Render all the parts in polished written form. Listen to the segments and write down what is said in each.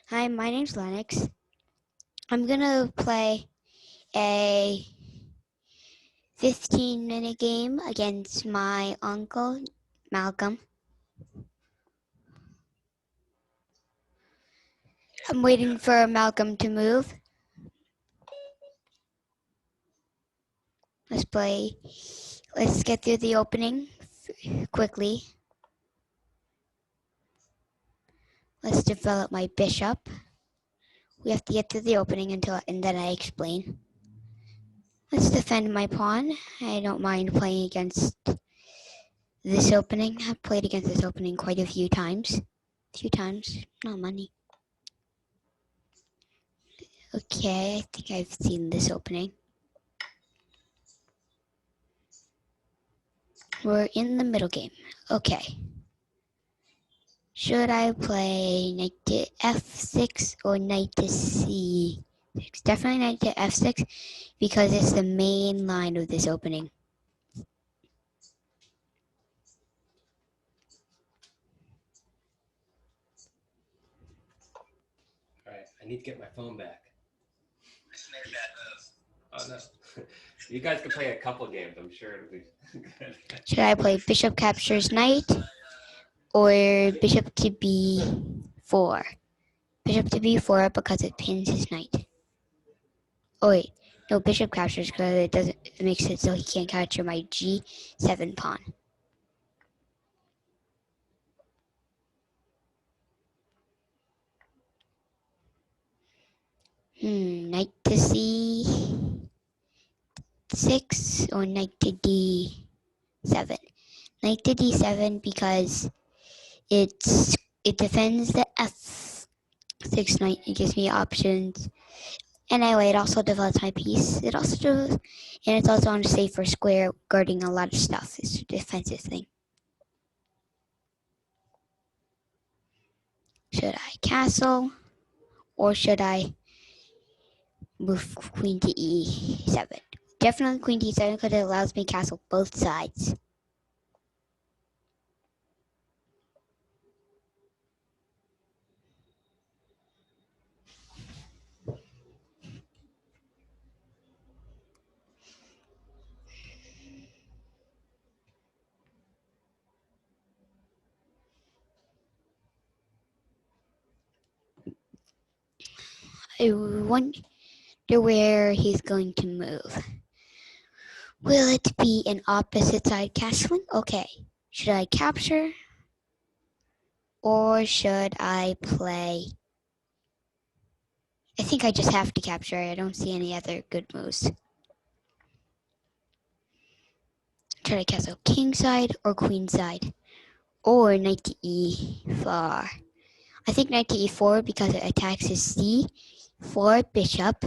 Hi, my name's Lennox. I'm gonna play a 15-minute game against my uncle, Malcolm. I'm waiting for Malcolm to move. Let's play. Let's get through the opening quickly. Let's develop my bishop. We have to get through the opening and then I explain. Let's defend my pawn. I don't mind playing against this opening. I've played against this opening quite a few times. Not money. Okay, I think I've seen this opening. We're in the middle game. Okay. Should I play knight to f6 or knight to c6? Definitely knight to f6 because it's the main line of this opening. All right, I need to get my phone back. Oh no. You guys can play a couple games. I'm sure it'll be good. Should I play bishop captures knight or bishop to b4? Bishop to b4 because it pins his knight. Oh wait, no, bishop captures because it makes it so he can't capture my g7 pawn. Knight to c6 or knight to d7. Knight to d7 because it defends the f6 knight. It gives me options. And anyway, it also develops my piece. And it's also on a safer square, guarding a lot of stuff. It's a defensive thing. Should I castle or should I move queen to e7? Definitely queen to e7 because it allows me to castle both sides. I wonder where he's going to move. Will it be an opposite side castling? Okay. Should I capture? Or should I play? I think I just have to capture. I don't see any other good moves. Should I castle king side or queen side? Or knight to e4? I think knight to e4 because it attacks his c4 bishop.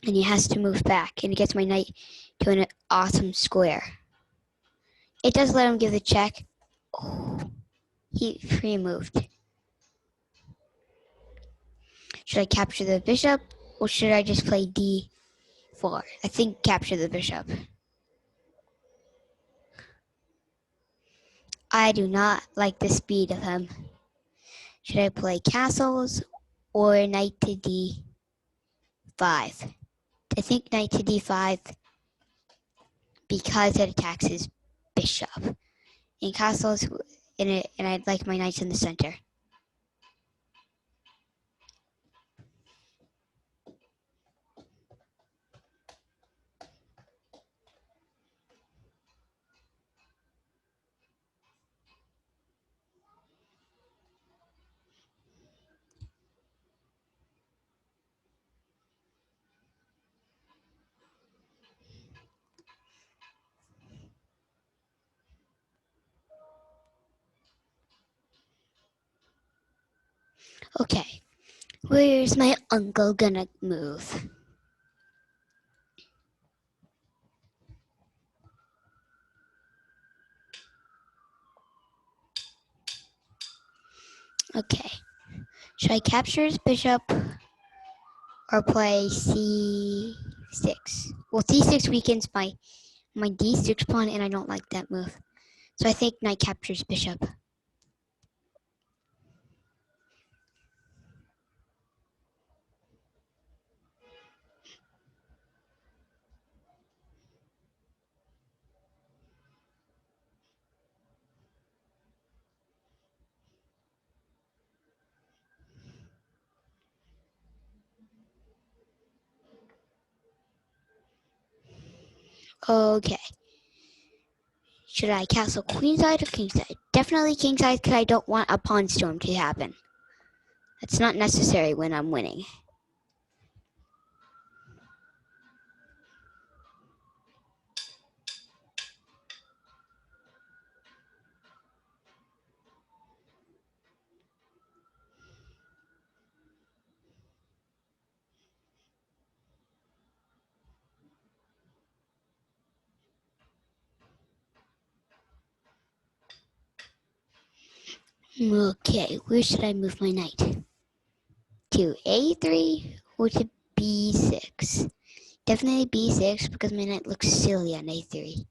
And he has to move back. And it gets my knight to an awesome square. It does let him give the check. Oh, he free moved. Should I capture the bishop or should I just play d4? I think capture the bishop. I do not like the speed of him. Should I play castles or knight to d5? I think knight to d5 because it attacks his bishop. And castles, and I'd like my knights in the center. Okay, where's my uncle gonna move? Okay, should I capture his bishop or play c6? Well, c6 weakens my d6 pawn, and I don't like that move. So I think knight captures bishop. Okay. Should I castle queenside or kingside? Definitely kingside because I don't want a pawn storm to happen. That's not necessary when I'm winning. Okay, where should I move my knight? To a3 or to b6? Definitely b6 because my knight looks silly on a3.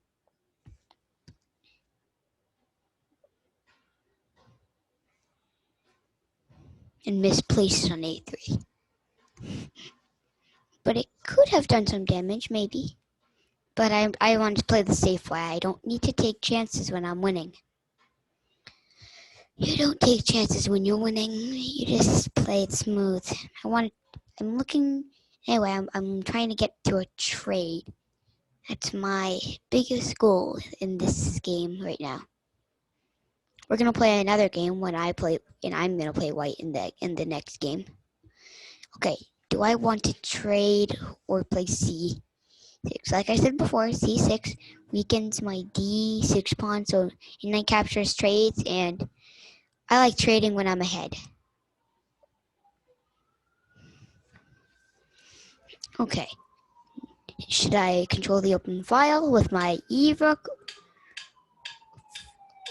And misplaced on a3. But it could have done some damage, maybe. But I want to play the safe way. I don't need to take chances when I'm winning. You don't take chances when you're winning. You just play it smooth. I'm looking. Anyway, I'm trying to get to a trade. That's my biggest goal in this game right now. We're gonna play another game when I play, and I'm gonna play white in the next game. Okay. Do I want to trade or play c6? Like I said before, c6 weakens my d6 pawn, so knight captures trades, and I like trading when I'm ahead. Okay. Should I control the open file with my e-rook,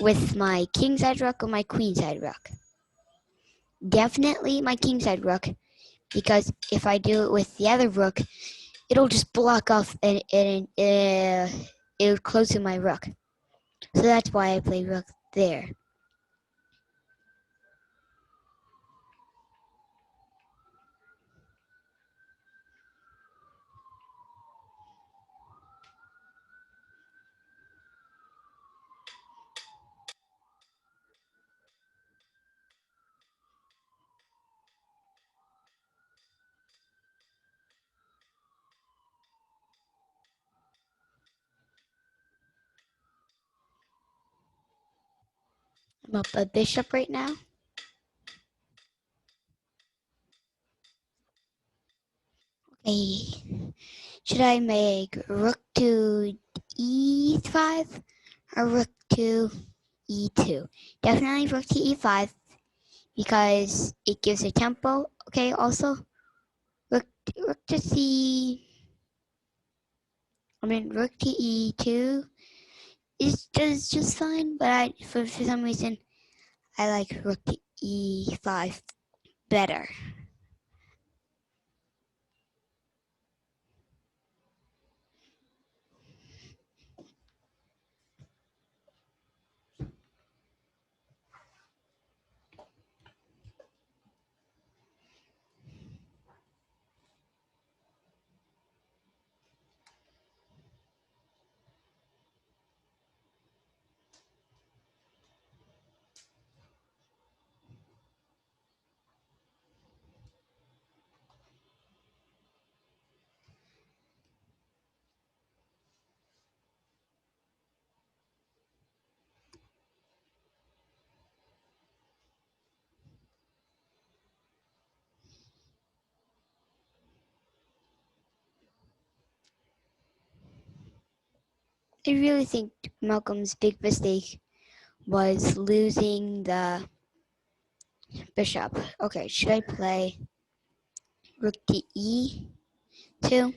with my kingside rook, or my queenside rook? Definitely my kingside rook, because if I do it with the other rook, it'll just block off and it'll close to my rook. So that's why I play rook there. I'm up a bishop right now. Okay. Should I make rook to e5 or rook to e2? Definitely rook to e5 because it gives a tempo. Okay, also rook to c. I mean rook to e2 is just fine, but for some reason I like rook to e5 better. I really think Malcolm's big mistake was losing the bishop. Okay, should I play rook to e2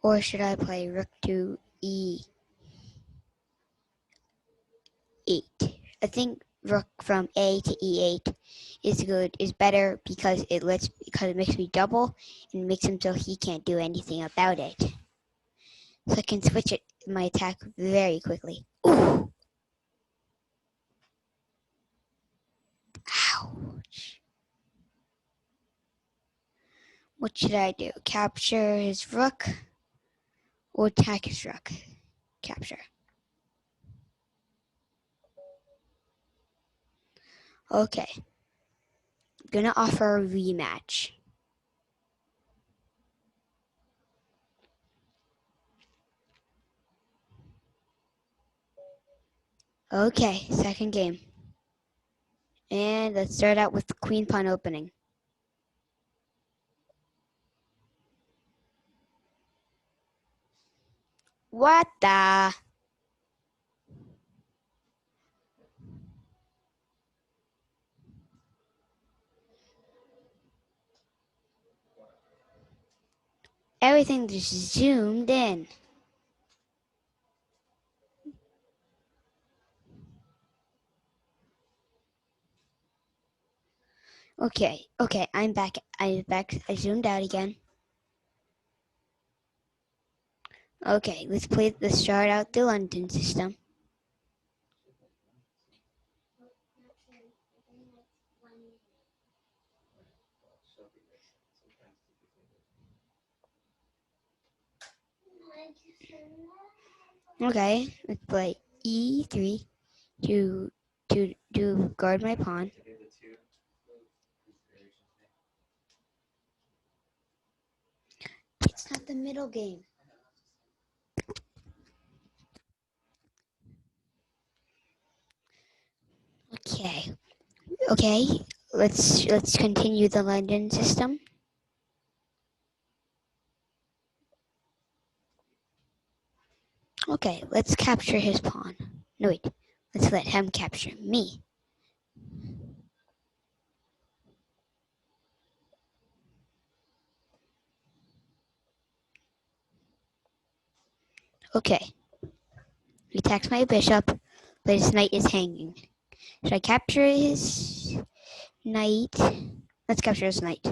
or should I play rook to e8? I think rook from a to e8 is better because it makes me double and makes him so he can't do anything about it. So I can switch my attack very quickly. Ooh. Ouch. What should I do? Capture his rook or attack his rook? Capture. Okay. I'm gonna offer a rematch. Okay, second game. And let's start out with the queen pawn opening. What the? Everything just zoomed in. Okay, I'm back. I'm back. I zoomed out again. Okay, let's start out the London system. Okay, let's play E3 to guard my pawn. It's not the middle game. Okay. Let's continue the London system. Okay, let's capture his pawn. No wait, let's let him capture me. Okay, he attacks my bishop, but his knight is hanging. Should I capture his knight? Let's capture his knight.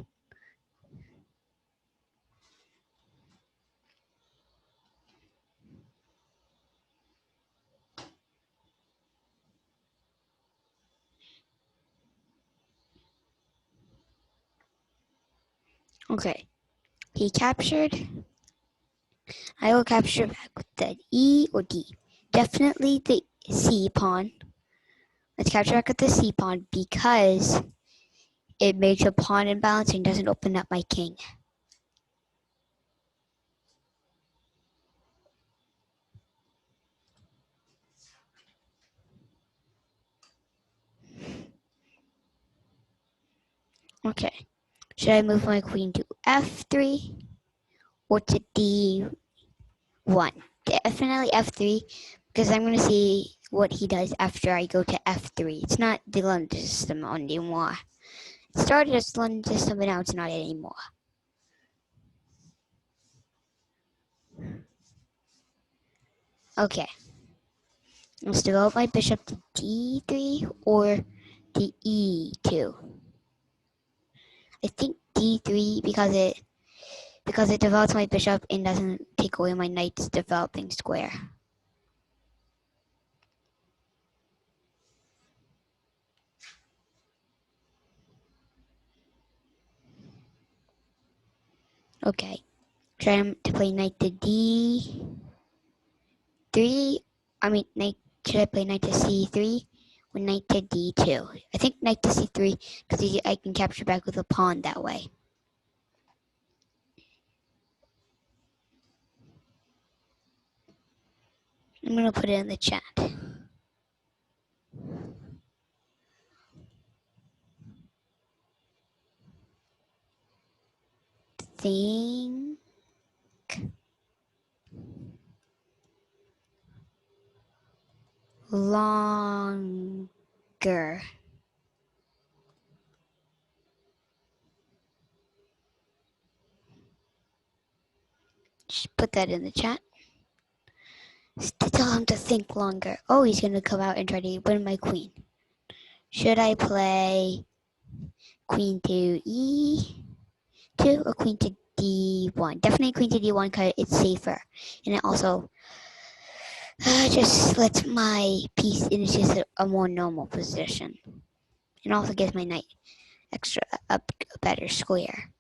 Okay, he captured. I will capture back with the E or D. Definitely the C pawn. Let's capture back with the C pawn because it makes a pawn imbalance and doesn't open up my king. Okay, should I move my queen to F3 or to D1? Definitely F3 because I'm going to see what he does after I go to F3. It's not the London system anymore. It started as London system, but now it's not anymore. Okay, let's develop my bishop to D3 or to E2. I think D3 because it develops my bishop and doesn't take away my knight's developing square. Okay, try to play knight to D3. Should I play knight to C3 or knight to D2? I think knight to C3 because I can capture back with a pawn that way. I'm going to put it in the chat. Think longer. Just put that in the chat. To tell him to think longer. Oh, he's going to come out and try to win my queen. Should I play queen to E2 or queen to D1? Definitely queen to D1 because it's safer. And it also just lets my piece in just a more normal position. And also gives my knight a better square.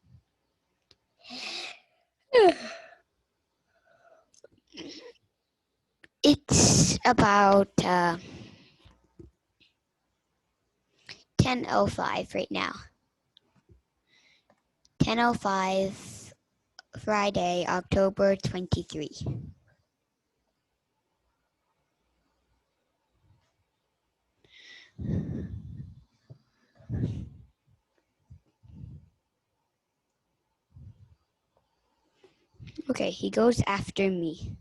It's about 10:05 right now. 10:05 Friday, October 23. Okay, he goes after me.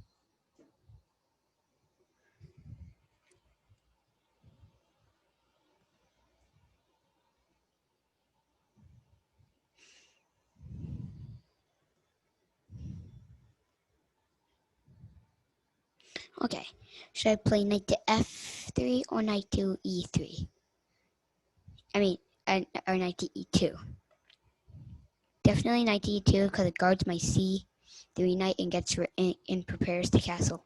Okay, should I play knight to f3 or knight to e3? Or knight to e2. Definitely knight to e2 because it guards my c3 knight and gets and prepares the castle.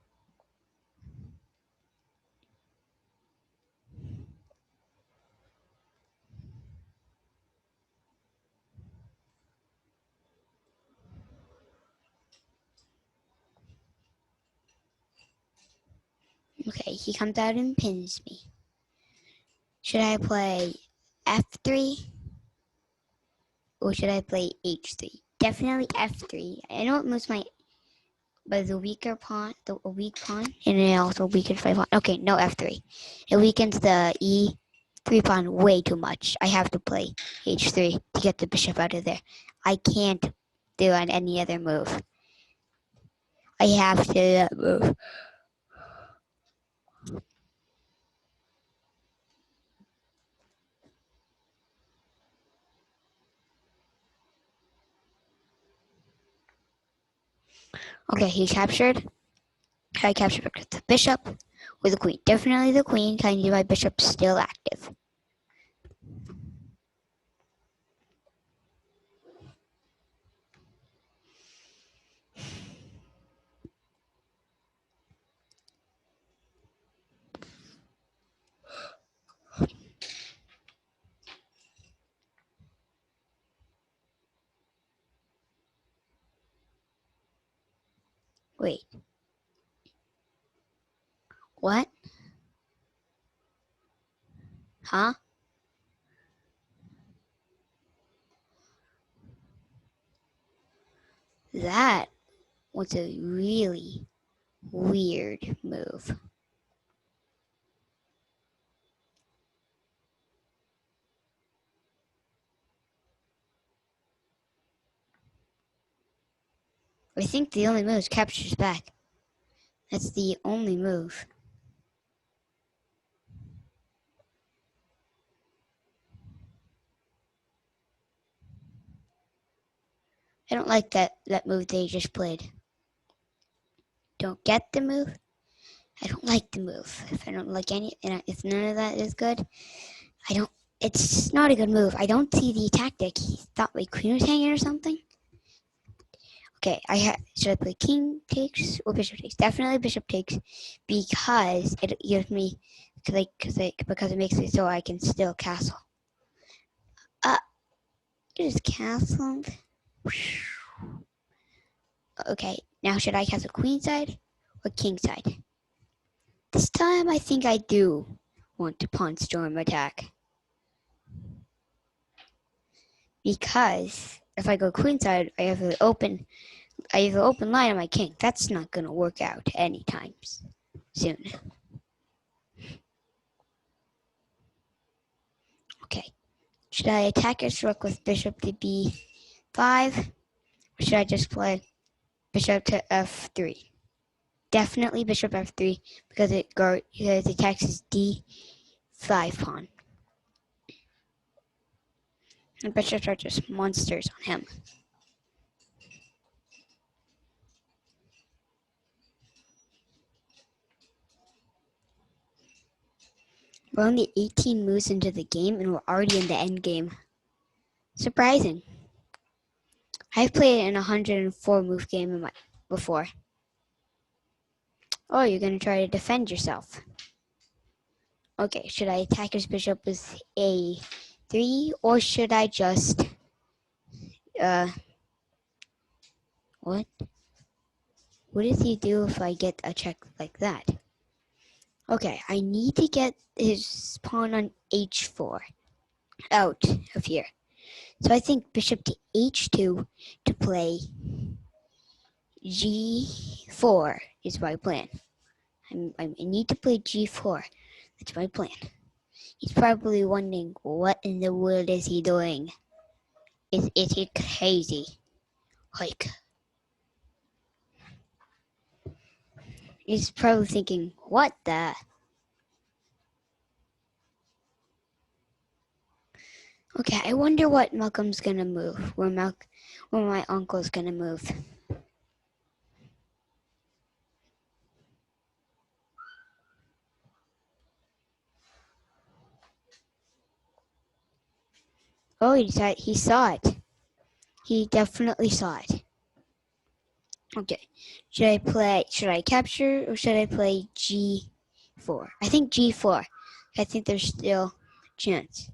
Okay, he comes out and pins me. Should I play f3 or should I play h3? Definitely f3. I know it moves my, but the weaker pawn, a weak pawn, and it also weakens my pawn. Okay, no f3. It weakens the e3 pawn way too much. I have to play h3 to get the bishop out of there. I can't do on any other move. I have to do that move. Okay, he captured. I captured the bishop or the queen. Definitely the queen. Can you see my bishop still active? Wait, what? Huh? That was a really weird move. I think the only move is captures back. That's the only move. I don't like that move they just played. Don't get the move? I don't like the move. If I don't like any, and if none of that is good, I don't. It's not a good move. I don't see the tactic. He thought my queen was hanging or something. Okay, should I play king takes or bishop takes? Definitely bishop takes because it gives me because it makes it so I can still castle. It is castled. Okay, now should I castle queen side or king side? This time I think I do want to pawn storm attack. Because if I go queen side, I have an open line on my king. That's not gonna work out anytime soon. Okay. Should I attack his rook with bishop to b5? Or should I just play bishop to f3? Definitely bishop f3 because it attacks his d5 pawn. And bishops are just monsters on him. We're only 18 moves into the game and we're already in the end game. Surprising. I've played in a 104 move game before. Oh, you're going to try to defend yourself. Okay, should I attack his bishop with a3 or should I just what? What does he do if I get a check like that? Okay, I need to get his pawn on h4 out of here. So I think bishop to h2 to play g4 is my plan. I need to play g4. That's my plan. He's probably wondering, what in the world is he doing? Is he crazy? Like, he's probably thinking, what the? Okay, I wonder what Malcolm's gonna move. Where my uncle's gonna move. Oh, he saw it. He definitely saw it. Okay. Should I capture or should I play G4? I think G4. I think there's still chance.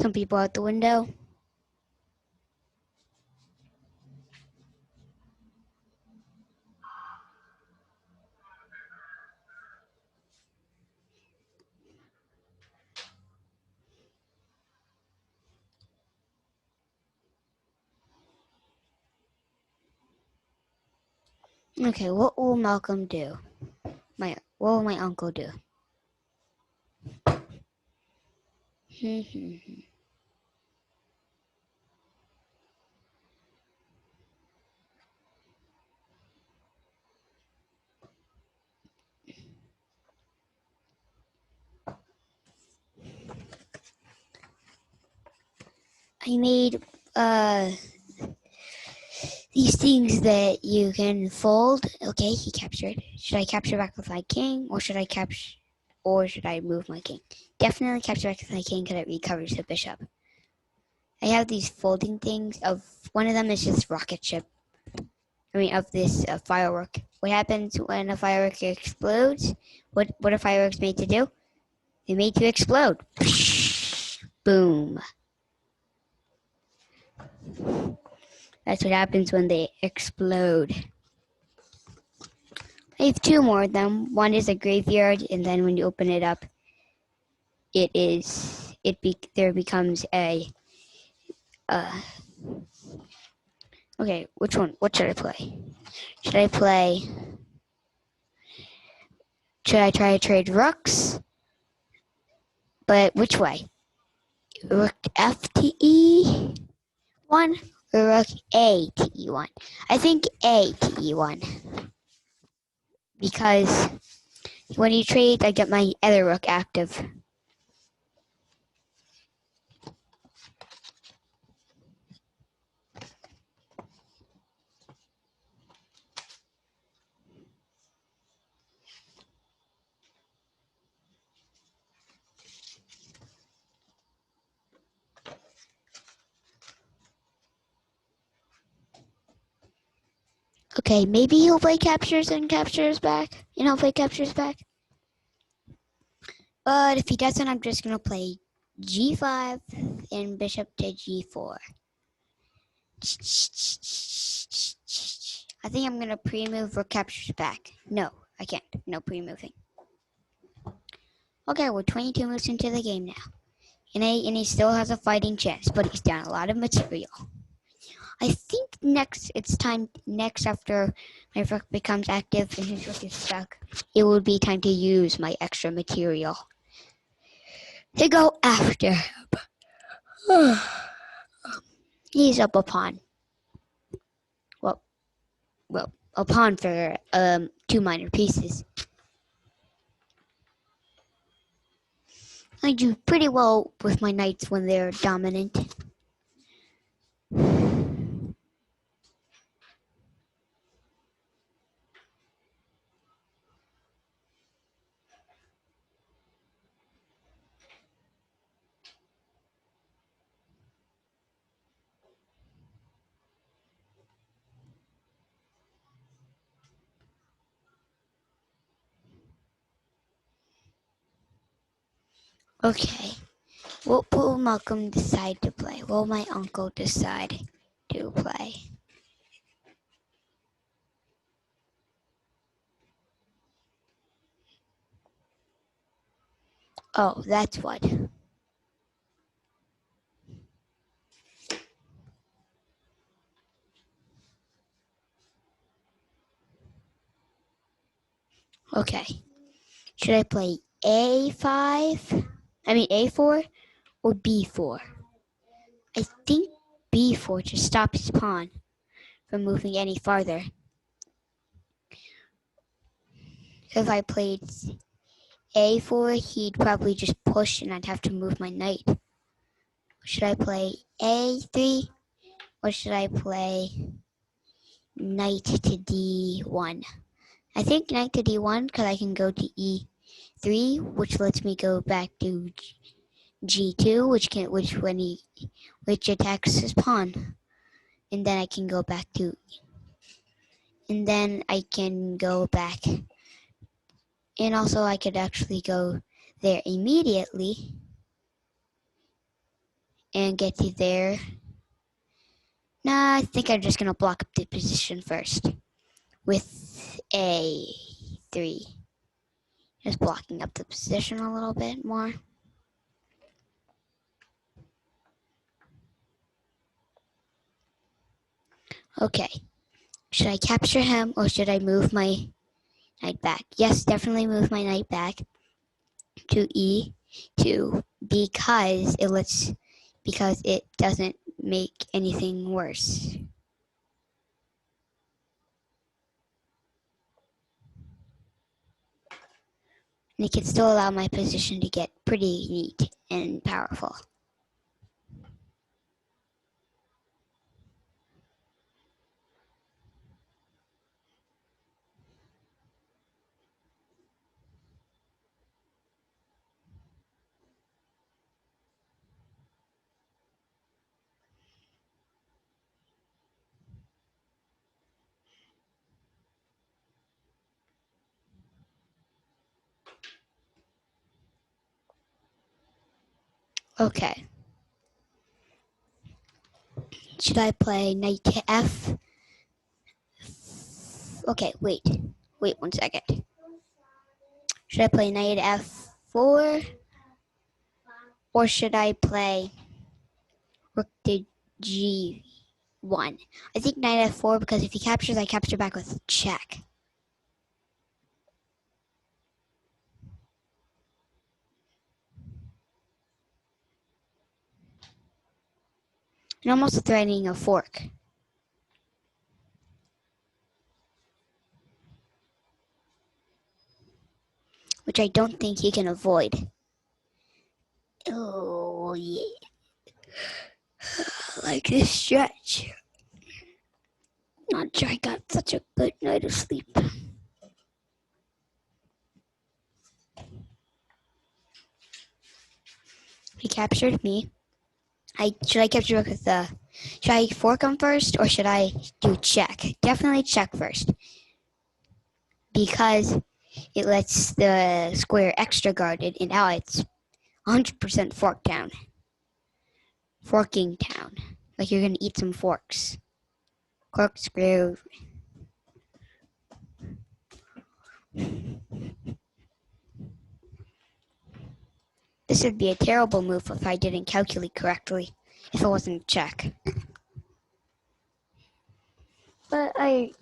Some people out the window. Okay, what will Malcolm do? What will my uncle do? I made these things that you can fold. Okay, he captured. Should I capture back with my king, or should I move my king? Definitely capture back with my king because it recovers the bishop. I have these folding things. One of them is just rocket ship. Of this firework. What happens when a firework explodes? What are fireworks made to do? They're made to explode. Boom. That's what happens when they explode. I have two more of them. One is a graveyard, and then when you open it up, there becomes a. Okay, which one? What should I play? Should I try to trade rooks? But which way? Rook F to E1 or rook A to E1? I think A to E1 because when you trade, I get my other rook active. Okay, maybe he'll play captures and captures back, and I'll play captures back. But if he doesn't, I'm just gonna play G5 and bishop to G4. I think I'm gonna pre-move for captures back. No, I can't. No pre-moving. Okay, we're 22 moves into the game now. And he still has a fighting chance, but he's down a lot of material. I think next after my rook becomes active and his rook is stuck, it will be time to use my extra material to go after him. He's up a pawn. Well, a pawn for two minor pieces. I do pretty well with my knights when they're dominant. Okay. What will Malcolm decide to play? What will my uncle decide to play? Oh, that's what. Okay. Should I play A5? A4 or B4? I think B4 to stop his pawn from moving any farther. So if I played A4, he'd probably just push and I'd have to move my knight. Should I play A3 or should I play knight to D1? I think knight to D1 because I can go to E3, which lets me go back to G2, which attacks his pawn, and then I can go back, and also I could actually go there immediately and get to there. Nah, I think I'm just gonna block up the position first with A3, just blocking up the position a little bit more. Okay, should I capture him or should I move my knight back? Yes, definitely move my knight back to E2 because it doesn't make anything worse. And it can still allow my position to get pretty neat and powerful. Okay. Should I play knight to F? Okay, wait 1 second. Should I play knight F4? Or should I play rook to G1? I think knight F4 because if he captures, I capture back with check. And I'm also threatening a fork, which I don't think he can avoid. Oh, yeah. I like this stretch. Not sure I got such a good night of sleep. He captured me. Should I capture with should I fork him first or should I do check? Definitely check first because it lets the square extra guarded and now it's 100% forking town. Like you're gonna eat some forks. Corkscrew. This would be a terrible move if I didn't calculate correctly, if it wasn't check. But I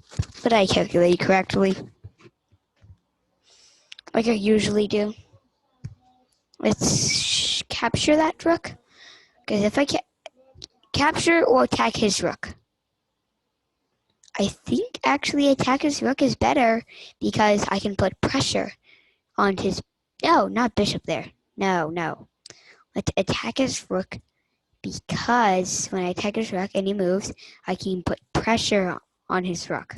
calculated correctly, like I usually do. Let's capture that rook, because if I capture or attack his rook, I think actually attack his rook is better because I can put pressure on his. No, not bishop there. No. Let's attack his rook because when I attack his rook and he moves, I can put pressure on his rook.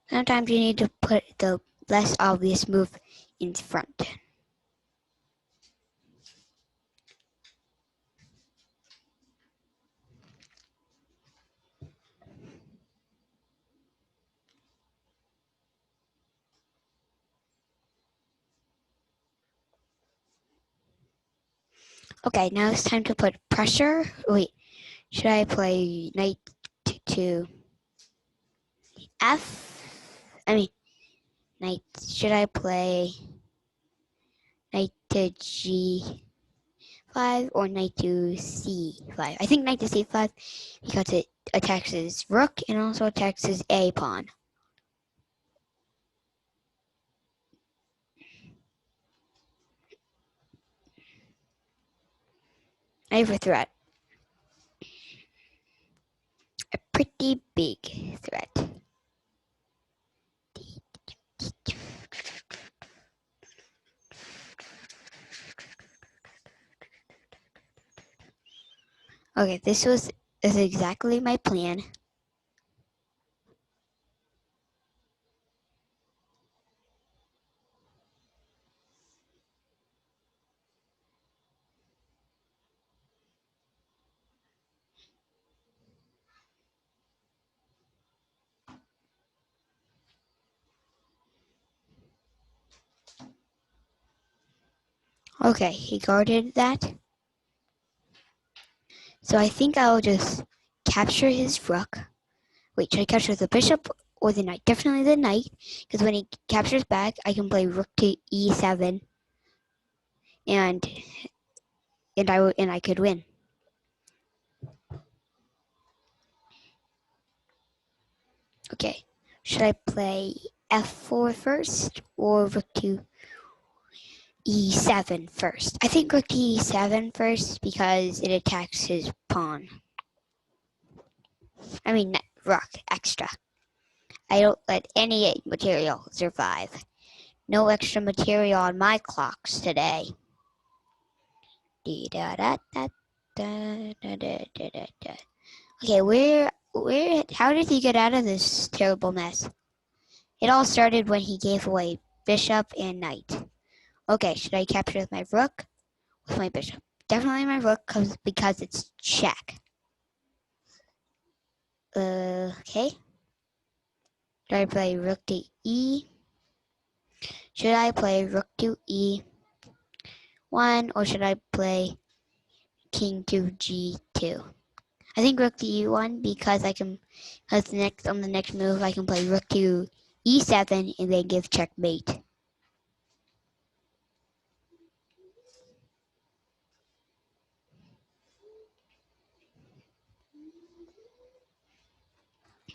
Sometimes you need to put the less obvious move in front. Okay, now it's time to put pressure. Wait, should I play knight to F? Knight, should I play knight to g5 or knight to c5? I think knight to c5 because it attacks his rook and also attacks his a pawn. I have a threat. A pretty big threat. Okay, this is exactly my plan. Okay, he guarded that. So I think I'll just capture his rook. Wait, should I capture the bishop or the knight? Definitely the knight, because when he captures back, I can play rook to e7, and I could win. Okay, should I play f4 first or rook to e7 first? I think rook to e7 first because it attacks his pawn. I mean, rook extra. I don't let any material survive. No extra material on my clocks today. Okay, how did he get out of this terrible mess? It all started when he gave away bishop and knight. Okay, should I capture my rook with my bishop? Definitely my rook because it's check. Okay. Should I play rook to e? Should I play rook to e1 or should I play king to g2? I think rook to e1 because on the next move I can play rook to e7 and then give checkmate.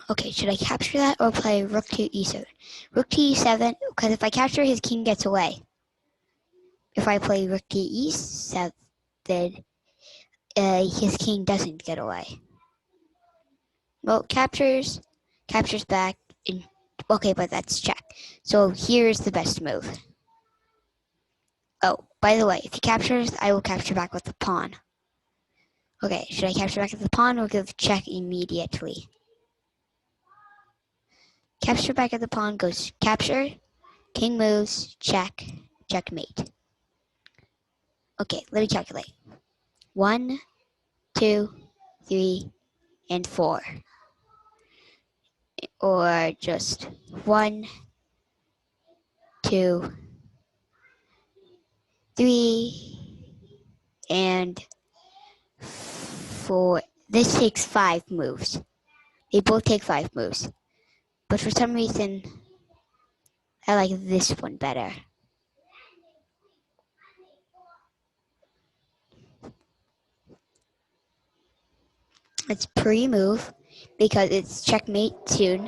Okay, should I capture that or play rook to e7? Rook to e7, because if I capture, his king gets away. If I play rook to e7, his king doesn't get away. Well, captures back. Okay, but that's check. So here's the best move. Oh, by the way, if he captures, I will capture back with the pawn. Okay, should I capture back with the pawn or give check immediately? Capture back at the pawn goes capture, king moves, check, checkmate. Okay, let me calculate. 1, 2, 3, and 4. Or just 1, 2, 3, and 4. This takes 5 moves. They both take 5 moves. But for some reason, I like this one better. It's pre-move because it's checkmate soon.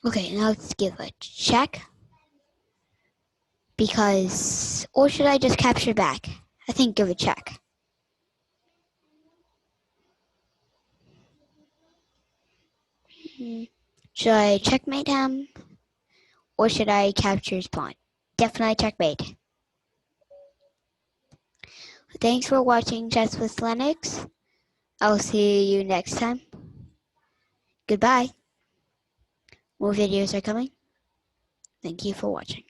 Okay, now let's give a check. Because, or should I just capture back? I think give a check. Should I checkmate him? Or should I capture his pawn? Definitely checkmate. Thanks for watching Chess with Lennox. I'll see you next time. Goodbye. More videos are coming. Thank you for watching.